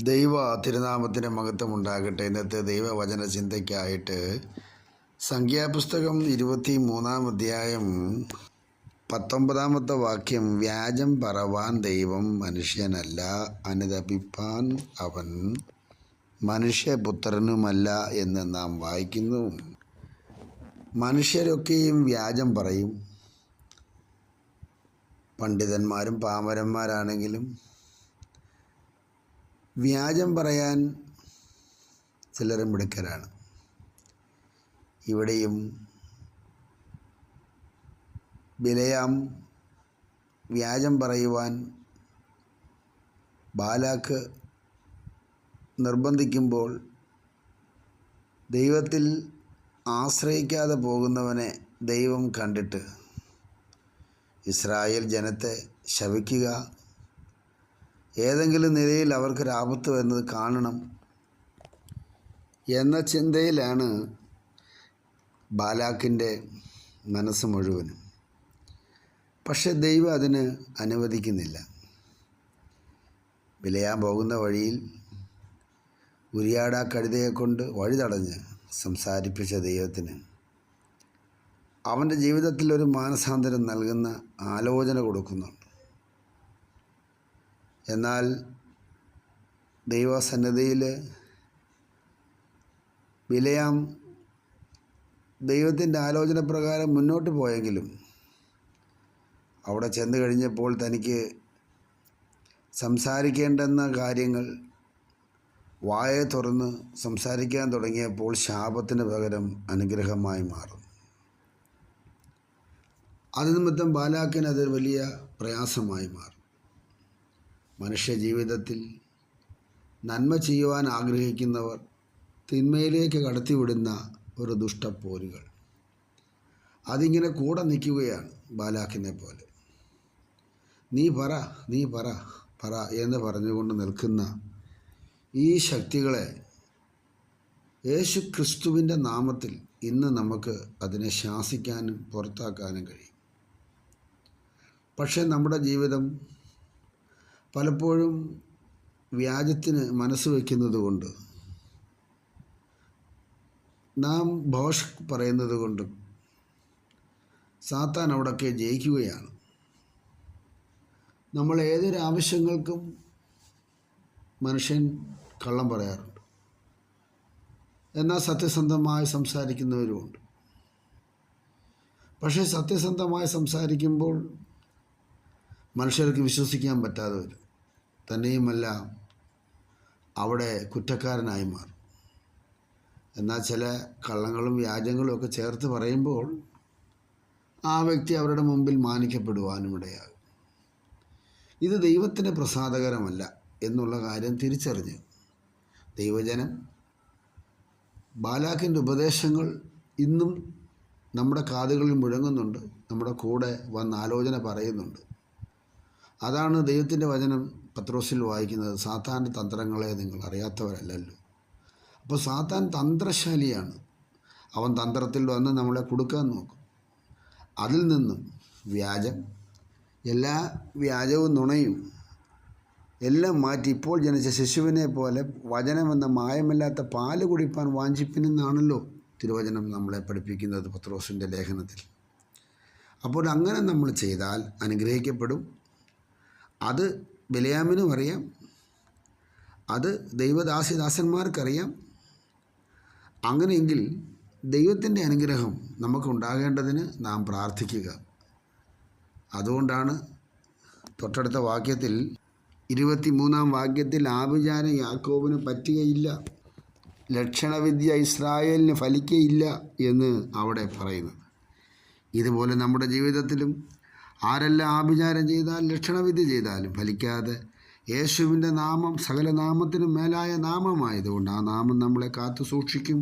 ദൈവ തിരുനാമത്തിന് മഹത്വമുണ്ടാകട്ടെ. ഇന്നത്തെ ദൈവവചന ചിന്തയ്ക്കായിട്ട് സംഖ്യാപുസ്തകം 23 അധ്യായം 19 വാക്യം, വ്യാജം പറവാൻ ദൈവം മനുഷ്യനല്ല, അനുതപിപ്പാൻ അവൻ മനുഷ്യപുത്രനുമല്ല എന്ന് നാം വായിക്കുന്നു. മനുഷ്യരൊക്കെയും വ്യാജം പറയും. പണ്ഡിതന്മാരും പാമരന്മാരാണെങ്കിലും വ്യാജം പറയാൻ ചിലരും മിടുക്കരാണ്. ഇവിടെയും ബിലെയാം വ്യാജം പറയുവാൻ ബാലാക്ക് നിർബന്ധിക്കുമ്പോൾ ദൈവത്തിൽ ആശ്രയിക്കാതെ പോകുന്നവനെ ദൈവം കണ്ടിട്ട് ഇസ്രായേൽ ജനത്തെ ശപിക്കുക, ഏതെങ്കിലും നിലയിൽ അവർക്കൊരാപത്ത് വരുന്നത് കാണണം എന്ന ചിന്തയിലാണ് ബാലാക്കിൻ്റെ മനസ്സ് മുഴുവനും. പക്ഷെ ദൈവം അതിന് അനുവദിക്കുന്നില്ല. ബിലെയാം പോകുന്ന വഴിയിൽ ഉരിയാട കഴുതയെ കൊണ്ട് വഴി തടഞ്ഞ് സംസാരിപ്പിച്ച ദൈവത്തിന് അവൻ്റെ ജീവിതത്തിൽ ഒരു മാനസാന്തരം നൽകുന്ന ആലോചന കൊടുക്കുന്നുണ്ട്. എന്നാൽ ദൈവസന്നിധിയിൽ ബിലെയാം ദൈവത്തിൻ്റെ ആലോചന പ്രകാരം മുന്നോട്ട് പോയെങ്കിലും അവിടെ ചെന്ന് കഴിഞ്ഞപ്പോൾ തനിക്ക് സംസാരിക്കേണ്ടെന്ന കാര്യങ്ങൾ വായെ തുറന്ന് സംസാരിക്കാൻ തുടങ്ങിയപ്പോൾ ശാപത്തിന് പകരം അനുഗ്രഹമായി മാറും. അത് നിമിത്തം ബാലാക്കിന് അതൊരു വലിയ പ്രയാസമായി മാറും. മനുഷ്യ ജീവിതത്തിൽ നന്മ ചെയ്യുവാൻ ആഗ്രഹിക്കുന്നവർ തിന്മയിലേക്ക് കടത്തിവിടുന്ന ഒരു ദുഷ്ടപ്പോരുകൾ, അതിങ്ങനെ കൂടെ നിൽക്കുകയാണ്. ബാലാക്കിനെ പോലെ നീ പറ എന്ന് പറഞ്ഞുകൊണ്ട് നിൽക്കുന്ന ഈ ശക്തികളെ യേശു ക്രിസ്തുവിൻ്റെ നാമത്തിൽ ഇന്ന് നമുക്ക് അതിനെ ശാസിക്കാനും പുറത്താക്കാനും കഴിയും. പക്ഷേ നമ്മുടെ ജീവിതം പലപ്പോഴും വ്യാജത്തിന് മനസ്സ് വയ്ക്കുന്നത് കൊണ്ട്, നാം ഭോഷ് പറയുന്നത് കൊണ്ട് സാത്താൻ അവിടെയൊക്കെ ജയിക്കുകയാണ്. നമ്മൾ ഏതൊരു ആവശ്യങ്ങൾക്കും മനുഷ്യൻ കള്ളം പറയാറുണ്ട്. എന്നാൽ സത്യസന്ധമായി സംസാരിക്കുന്നവരുമുണ്ട്. പക്ഷേ സത്യസന്ധമായി സംസാരിക്കുമ്പോൾ മനുഷ്യർക്ക് വിശ്വസിക്കാൻ പറ്റാതെ വരും. തന്നെയുമല്ല, അവിടെ കുറ്റക്കാരനായി മാറും. എന്നാൽ ചില കള്ളങ്ങളും വ്യാജങ്ങളും ഒക്കെ ചേർത്ത് പറയുമ്പോൾ ആ വ്യക്തി അവരുടെ മുമ്പിൽ മാനിക്കപ്പെടുവാനും ഇടയാകും. ഇത് ദൈവത്തിന് പ്രസാദകരമല്ല എന്നുള്ള കാര്യം തിരിച്ചറിഞ്ഞ് ദൈവജനം ബാലാക്കിൻ്റെ ഉപദേശങ്ങൾ ഇന്നും നമ്മുടെ കാതുകളിൽ മുഴങ്ങുന്നുണ്ട്, നമ്മുടെ കൂടെ വന്ന് ആലോചന പറയുന്നുണ്ട്. അതാണ് ദൈവത്തിൻ്റെ വചനം പത്രോസിൽ വായിക്കുന്നത്, സാത്താൻ്റെ തന്ത്രങ്ങളെ നിങ്ങൾ അറിയാത്തവരല്ലല്ലോ. അപ്പോൾ സാത്താൻ തന്ത്രശാലിയാണ്. അവൻ തന്ത്രത്തിൽ വന്ന് നമ്മളെ കൊടുക്കാൻ നോക്കും. അതിൽ നിന്നും വ്യാജം, എല്ലാ വ്യാജവും നുണയും എല്ലാം മാറ്റി ഇപ്പോൾ ജനിച്ച ശിശുവിനെ പോലെ വചനമെന്ന മായമില്ലാത്ത പാല് കുടിപ്പാൻ വാഞ്ചിപ്പിനെന്നാണല്ലോ തിരുവചനം നമ്മളെ പഠിപ്പിക്കുന്നത് പത്രോസിൻ്റെ ലേഖനത്തിൽ. അപ്പോൾ അങ്ങനെ നമ്മൾ ചെയ്താൽ അനുഗ്രഹിക്കപ്പെടും. അത് ബിലെയാമിനും അറിയാം, അത് ദൈവദാസന്മാർക്കറിയാം. അങ്ങനെയെങ്കിൽ ദൈവത്തിൻ്റെ അനുഗ്രഹം നമുക്കുണ്ടാകേണ്ടതിന് നാം പ്രാർത്ഥിക്കുക. അതുകൊണ്ടാണ് തൊട്ടടുത്ത വാക്യത്തിൽ 23 വാക്യത്തിൽ ആഭിചാരം യാക്കോബിന് പറ്റുകയില്ല, ലക്ഷണവിദ്യ ഇസ്രായേലിന് ഫലിക്കയില്ല എന്ന് അവിടെ പറയുന്നത്. ഇതുപോലെ നമ്മുടെ ജീവിതത്തിലും ആരെല്ലാം ആഭിചാരം ചെയ്താൽ, ലക്ഷണവിദ്യ ചെയ്താലും ഫലിക്കാതെ യേശുവിൻ്റെ നാമം സകല നാമത്തിനും മേലായ നാമമായതുകൊണ്ട് ആ നാമം നമ്മളെ കാത്തു സൂക്ഷിക്കും,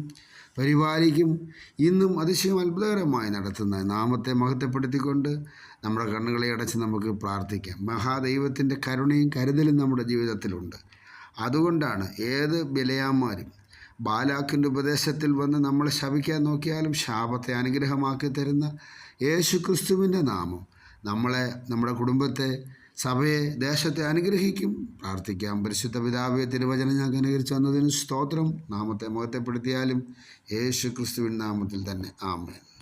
പരിപാലിക്കും. ഇന്നും അതിശയം അത്ഭുതകരമായി നടത്തുന്ന നാമത്തെ മഹത്വപ്പെടുത്തിക്കൊണ്ട് നമ്മുടെ കണ്ണുകളെ അടച്ച് നമുക്ക് പ്രാർത്ഥിക്കാം. മഹാദൈവത്തിൻ്റെ കരുണയും കരുതലും നമ്മുടെ ജീവിതത്തിലുണ്ട്. അതുകൊണ്ടാണ് ഏത് ബിലെയാന്മാരും ബാലാക്കിൻ്റെ ഉപദേശത്തിൽ വന്ന് നമ്മളെ ശപിക്കാൻ നോക്കിയാലും ശാപത്തെ അനുഗ്രഹമാക്കി തരുന്ന യേശു ക്രിസ്തുവിൻ്റെ നാമം നമ്മളെ, നമ്മുടെ കുടുംബത്തെ സഭയെ, ദേശത്തെ അനുഗ്രഹിക്കും. പ്രാർത്ഥിക്കാം. പരിശുദ്ധ പിതാവേ, തിരുവചനം ഞങ്ങൾക്ക് അനുകരിച്ചു തന്നതിന് സ്തോത്രം. നാമത്തെ മഹത്വപ്പെടുത്തിയാലും യേശു ക്രിസ്തുവിൻ നാമത്തിൽ തന്നെ. ആമേൻ.